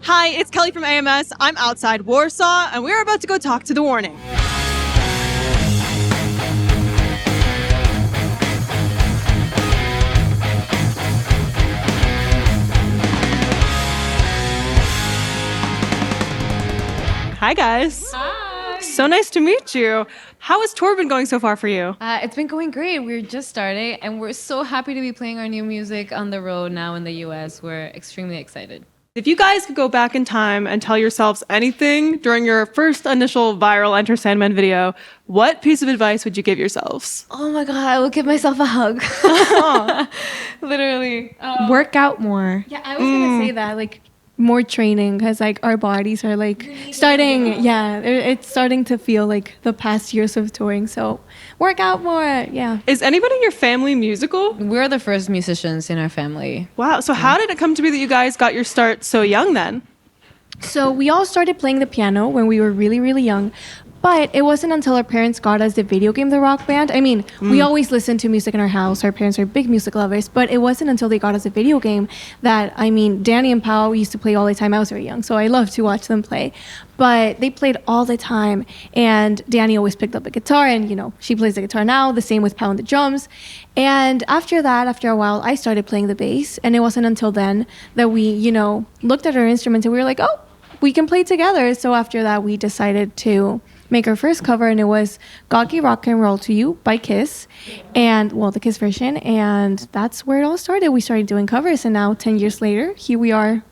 Hi, it's Kelly from AMS. I'm outside Warsaw, and we're about to go talk to the Warning. Hi, guys. Hi. So nice to meet you. How has tour been going so far for you? It's been going great. We're just starting, and we're so happy to be playing our new music on the road now in the US. We're extremely excited. If you guys could go back in time and tell yourselves anything during your first initial viral Enter Sandman video, what piece of advice would you give yourselves? Oh my God, I will give myself a hug. Literally. Work out more. Yeah, I was gonna say that, like, more training, because like our bodies are like starting, it's starting to feel like the past years of touring. So work out more. Yeah. Is anybody in your family musical? We're the first musicians in our family. Wow. So how did it come to be that you guys got your start so young then? So we all started playing the piano when we were really, really young. But it wasn't until our parents got us the video game, The Rock Band. I mean, we always listened to music in our house. Our parents are big music lovers. But it wasn't until they got us a video game that, I mean, Danny and Pao used to play all the time. I was very young, so I loved to watch them play. But they played all the time. And Danny always picked up a guitar. And, you know, she plays the guitar now. The same with Pao and the drums. And after that, after a while, I started playing the bass. And it wasn't until then that we, you know, looked at our instruments and we were like, oh, we can play together. So after that, we decided to make our first cover, and it was Goggy Rock and Roll to You by Kiss, and well, the Kiss version, and that's where it all started. We started doing covers, and now 10 years later, here we are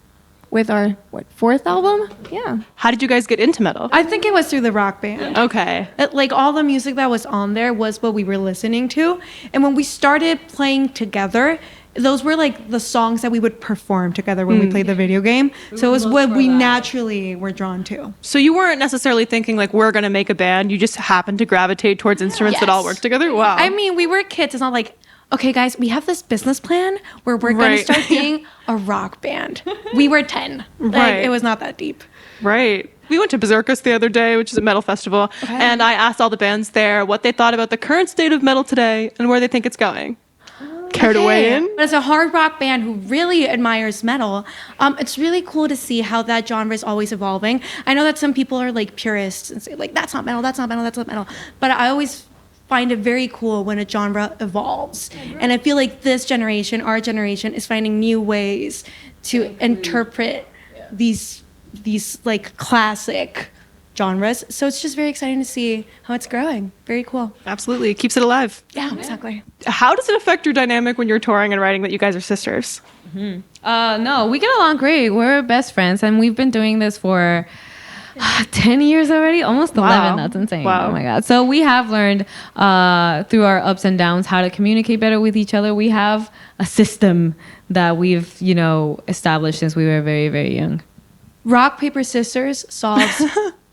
with our fourth album. Yeah. How did you guys get into metal? I think it was through the Rock Band. Okay. Like all the music that was on there was what we were listening to. And when we started playing together, those were like the songs that we would perform together when we played the video game. So it was what we naturally were drawn to. So you weren't necessarily thinking like we're going to make a band. You just happened to gravitate towards instruments that all work together. Wow. I mean, we were kids. It's not like, okay, guys, we have this business plan where we're going to start being a rock band. We were 10. Like, it was not that deep. Right. We went to Berserkus the other day, which is a metal festival, and I asked all the bands there what they thought about the current state of metal today and where they think it's going. Care to weigh in? As a hard rock band who really admires metal, it's really cool to see how that genre is always evolving. I know that some people are like purists and say like, that's not metal, that's not metal, that's not metal. But I always find it very cool when a genre evolves. And I feel like this generation, our generation, is finding new ways to interpret these like classic genres. So it's just very exciting to see how it's growing. Very cool. Absolutely. It keeps it alive. Yeah, exactly. How does it affect your dynamic when you're touring and writing that you guys are sisters? No, we get along great. We're best friends, and we've been doing this for 10 years already, almost 11. That's insane. Wow. Oh my God. So we have learned through our ups and downs how to communicate better with each other. We have a system that we've, you know, established since we were very, very young. Rock, paper, scissors solves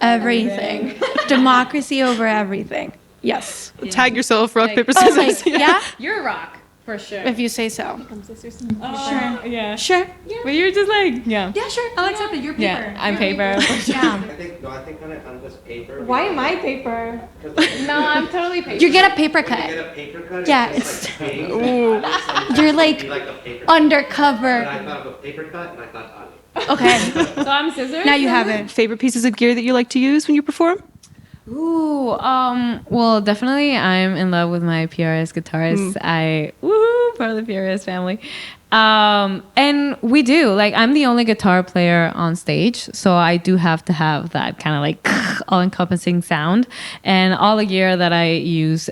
everything. Democracy over everything. Yes. Tag yourself, rock, paper, Oh, scissors. like, yeah? You're a rock, for sure. If you say so. Sure. Yeah. Sure. But you're just like, yeah. Yeah, sure. I'll accept it. You're paper. Yeah, I'm paper. Yeah. I think on this paper. Why am I paper? No, I'm totally paper. You get a paper When you cut. get a paper cut, Yeah, it's just like pink. You're like You like a paper cut. undercover. And I thought of a paper cut, and I thought, Okay. So I'm scissors? Now you have it. Favorite pieces of gear that you like to use when you perform? Ooh, well, definitely I'm in love with my PRS guitars. Part of the PRS family. And we do, like, I'm the only guitar player on stage, so I do have to have that kind of like all-encompassing sound. And all the gear that I use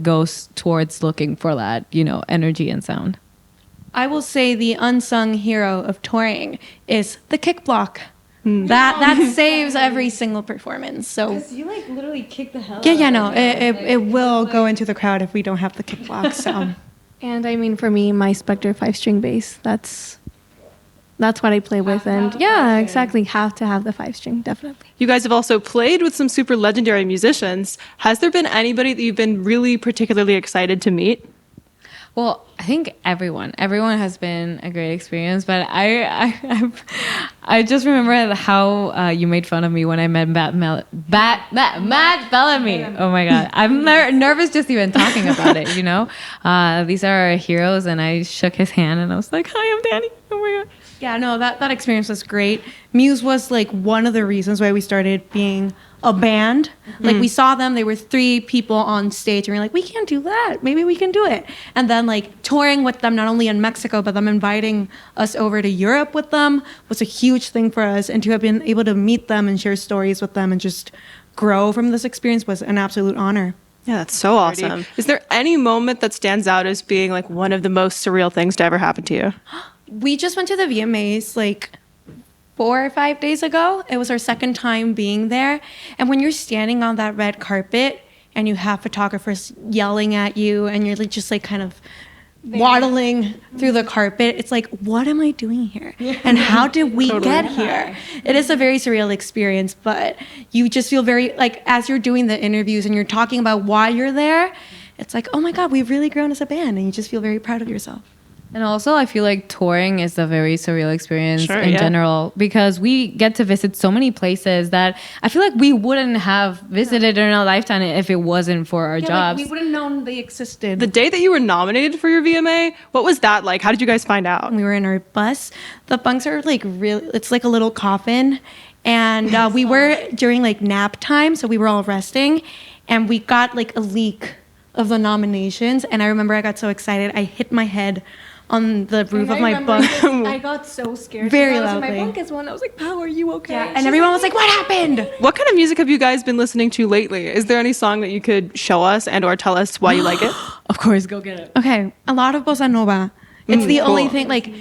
goes towards looking for that, you know, energy and sound. I will say the unsung hero of touring is the kick block. That saves every single performance. So You like literally kick the hell no, it will go into the crowd if we don't have the kick block. So And I mean, for me, my Spectre 5-string bass, that's what I play with. And yeah, exactly. Have to have the 5-string, definitely. You guys have also played with some super legendary musicians. Has there been anybody that you've been really particularly excited to meet? Well, think everyone has been a great experience, but I just remember how you made fun of me when I met Matt Bellamy. Oh my god, I'm nervous just even talking about it. You know, these are our heroes, and I shook his hand and I was like, "Hi, I'm Danny." Oh my god. Yeah, no, that experience was great. Muse was like one of the reasons why we started being a band. Like we saw them, they were 3 people on stage and we were like, we can't do that. Maybe we can do it. And then like touring with them, not only in Mexico, but them inviting us over to Europe with them was a huge thing for us. And to have been able to meet them and share stories with them and just grow from this experience was an absolute honor. Yeah, that's so awesome. Is there any moment that stands out as being like one of the most surreal things to ever happen to you? We just went to the VMAs like 4 or 5 days ago. It was our second time being there. And when you're standing on that red carpet and you have photographers yelling at you and you're like, just like kind of waddling through the carpet, it's like, what am I doing here? And how did we get here? It is a very surreal experience, but you just feel very, like, as you're doing the interviews and you're talking about why you're there, it's like, oh my God, we've really grown as a band, and you just feel very proud of yourself. And also, I feel like touring is a very surreal experience in yeah. general, because we get to visit so many places that I feel like we wouldn't have visited in our lifetime if it wasn't for our jobs. Like, we wouldn't known they existed. The day that you were nominated for your VMA, what was that like? How did you guys find out? We were in our bus. The bunks are like really, it's like a little coffin. And we were during like nap time, so we were all resting. And we got like a leak of the nominations. And I remember I got so excited, I hit my head on the roof of my bunk. I got so scared. Very I was in loudly. my bunk as one. I was like, "Pao, are you okay?" Yeah, and everyone was like, what happened? What kind of music have you guys been listening to lately? Is there any song that you could show us and or tell us why you like it? Of course, go get it. Okay, a lot of bossa nova. It's the cool. only thing, like,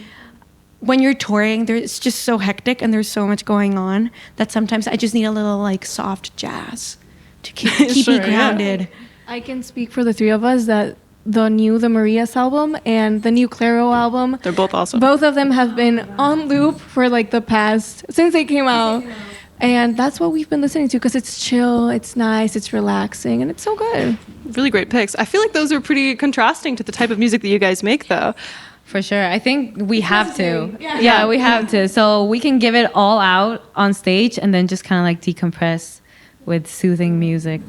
when you're touring, it's just so hectic and there's so much going on that sometimes I just need a little, like, soft jazz to keep Sure, me yeah. grounded. I can speak for the 3 of us that the Marias album and the new Claro album, They're both awesome. both of them have been on loop for like the past, since they came out. And that's what we've been listening to because it's chill, it's nice, it's relaxing, and it's so good. Really great picks. I feel like those are pretty contrasting to the type of music that you guys make, though. For sure. I think we have to. Yeah, we have to. So we can give it all out on stage and then just kind of like decompress with soothing music.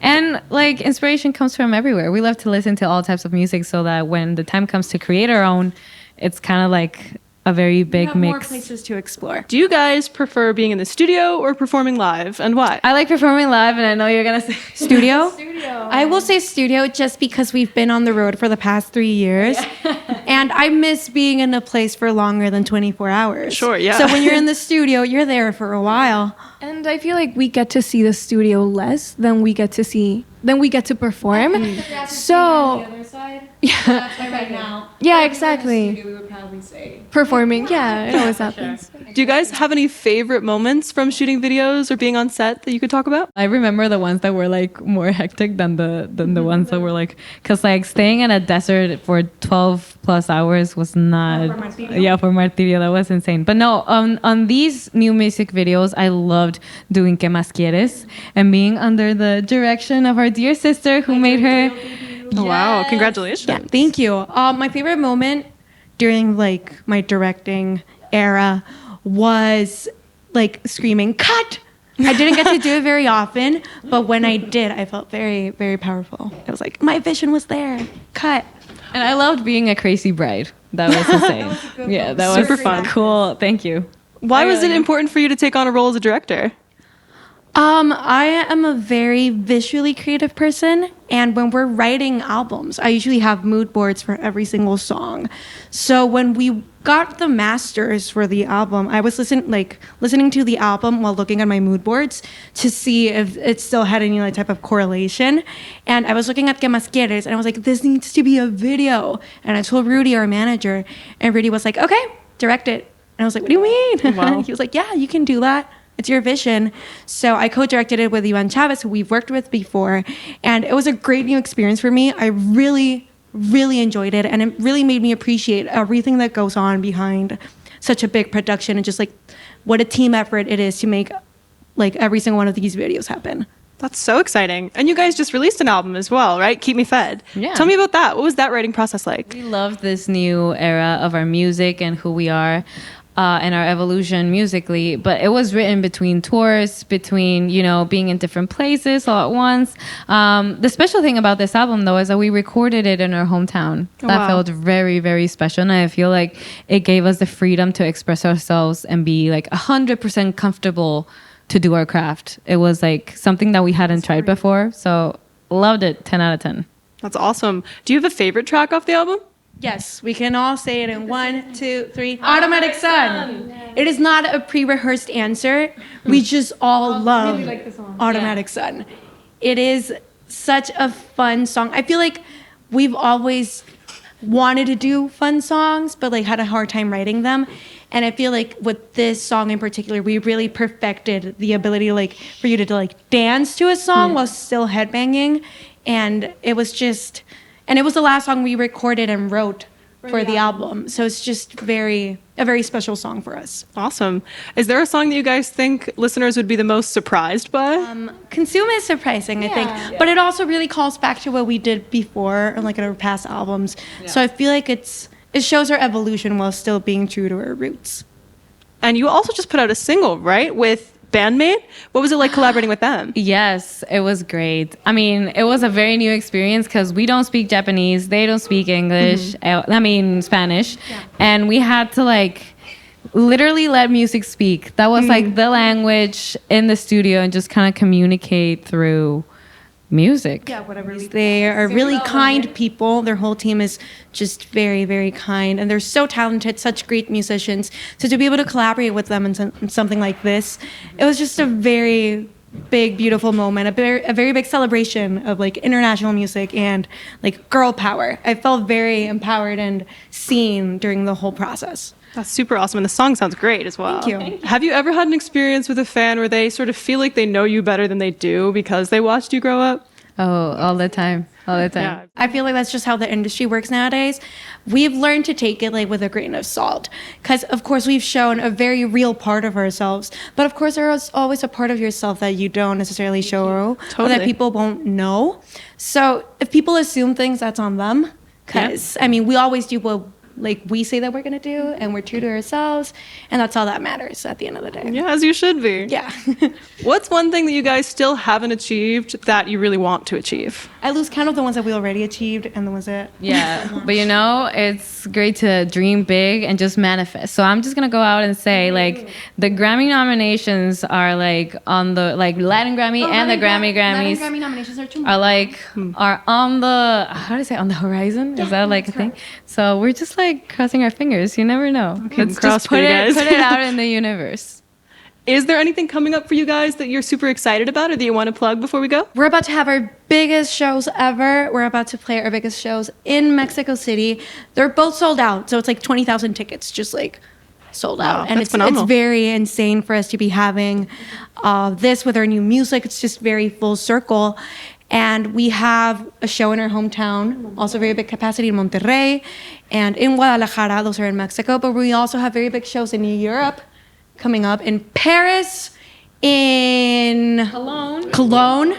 And like inspiration comes from everywhere. We love to listen to all types of music so that when the time comes to create our own, it's kind of like a very big More mix. places to explore. Do you guys prefer being in the studio or performing live, and why? I like performing live, and I know you're going to say Studio? I will say studio just because we've been on the road for the past 3 years. And I miss being in a place for longer than 24 hours. Sure, yeah. So when you're in the studio, you're there for a while. And I feel like we get to see the studio less than we get to perform. So yeah, exactly. We would probably say Performing, yeah, it always happens. Do you guys have any favorite moments from shooting videos or being on set that you could talk about? I remember the ones that were like more hectic than the ones that were like, because like staying in a desert for 12 plus hours was not for Martirio, that was insane. But no, on these new music videos, I loved doing ¿Qué más quieres? And being under the direction of our dear sister who made her. Oh, wow, congratulations. Yeah, thank you. My favorite moment during like my directing era was like screaming, cut! I didn't get to do it very often, but when I did, I felt very, very powerful. It was like, my vision was there. Cut. And I loved being a crazy bride. That was insane. Yeah, that was Super fun. Cool. Thank you. Why was it important for you to take on a role as a director? I am a very visually creative person, and when we're writing albums, I usually have mood boards for every single song. So when we got the masters for the album, I was listening to the album while looking at my mood boards to see if it still had any like type of correlation. And I was looking at ¿Qué más quieres? And I was like, this needs to be a video. And I told Rudy, our manager, and Rudy was like, okay, direct it. And I was like, what do you mean? Wow. He was like, yeah, you can do that. It's your vision. So I co-directed it with Ivan Chavez, who we've worked with before. And it was a great new experience for me. I really, really enjoyed it. And it really made me appreciate everything that goes on behind such a big production and just like what a team effort it is to make like every single one of these videos happen. That's so exciting. And you guys just released an album as well, right? Keep Me Fed. Yeah. Tell me about that. What was that writing process like? We love this new era of our music and who we are. And our evolution musically, but it was written between tours, between, you know, being in different places all at once. The special thing about this album, though, is that we recorded it in our hometown. Oh, That wow. felt very, very special. And I feel like it gave us the freedom to express ourselves and be like 100% comfortable to do our craft. It was like something that we hadn't tried before. So loved it. 10 out of 10. That's awesome. Do you have a favorite track off the album? Yes, we can all say it in 1, 2, 3. Automatic Sun. It is not a pre-rehearsed answer. We just all love Automatic Sun. It is such a fun song. I feel like we've always wanted to do fun songs, but like had a hard time writing them. And I feel like with this song in particular, we really perfected the ability like for you to like dance to a song while still headbanging. And it was just, and it was the last song we recorded and wrote for the album. So it's just a very special song for us. Awesome. Is there a song that you guys think listeners would be the most surprised by? Consume is surprising, I think. But it also really calls back to what we did before, like in our past albums. So I feel like it shows our evolution while still being true to our roots. And you also just put out a single, right? With Bandmate? What was it like collaborating with them? Yes, it was great. I mean, it was a very new experience because we don't speak Japanese, they don't speak English, Spanish. And we had to like literally let music speak. That was like the language in the studio and just kind of communicate through music. Yeah, whatever. They are really kind people. Their whole team is just very, very kind. And they're so talented, such great musicians. So to be able to collaborate with them in something like this, it was just a very big, beautiful moment, a very big celebration of like international music and like girl power. I felt very empowered and seen during the whole process. That's super awesome. And the song sounds great as well. Thank you. Have you ever had an experience with a fan where they sort of feel like they know you better than they do because they watched you grow up? Oh, all the time. All the time. Yeah. I feel like that's just how the industry works nowadays. We've learned to take it like with a grain of salt, because of course we've shown a very real part of ourselves, but of course there's always a part of yourself that you don't necessarily show or that Totally. people won't know. So if people assume things, that's on them. Because I mean, we always do what like we say that we're gonna do, and we're true to ourselves, and that's all that matters at the end of the day. Yeah, as you should be. Yeah. What's one thing that you guys still haven't achieved that you really want to achieve? I lose count of the ones that we already achieved and the ones that Yeah, but you know, it's great to dream big and just manifest. So I'm just gonna go out and say, like, the Grammy nominations are like on the like Latin Grammy and the Grammys Grammy nominations are too much. are like are on the how do I say on the horizon? Is that like a thing? So we're just like crossing our fingers. You never know. Let's cross just for you guys. put it out in the universe. Is there anything coming up for you guys that you're super excited about or that you want to plug before we go? We're about to have our biggest shows ever. We're about to play our biggest shows in Mexico City. They're both sold out, so it's like 20,000 tickets just like sold out. Wow, And that's it's phenomenal. very insane for us to be having this with our new music. It's just very full circle. And we have a show in our hometown, also very big capacity in Monterrey and in Guadalajara. Those are in Mexico. But we also have very big shows in Europe coming up, in Paris, in Cologne,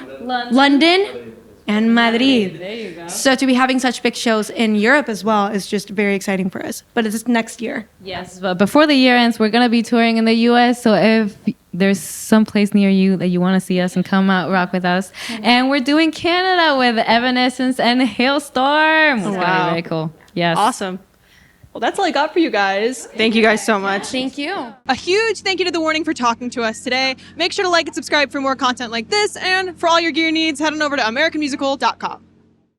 London, and Madrid. There you go. So to be having such big shows in Europe as well is just very exciting for us. But it's next year. Yes, but before the year ends, we're gonna be touring in the U.S. So if there's some place near you that you want to see us and come out rock with us, and we're doing Canada with Evanescence and Hailstorm. It's gonna Wow. be very cool. Yes. Awesome. Well, that's all I got for you guys. Thank you guys so much. Thank you. A huge thank you to The Warning for talking to us today. Make sure to like and subscribe for more content like this. And for all your gear needs, head on over to AmericanMusical.com.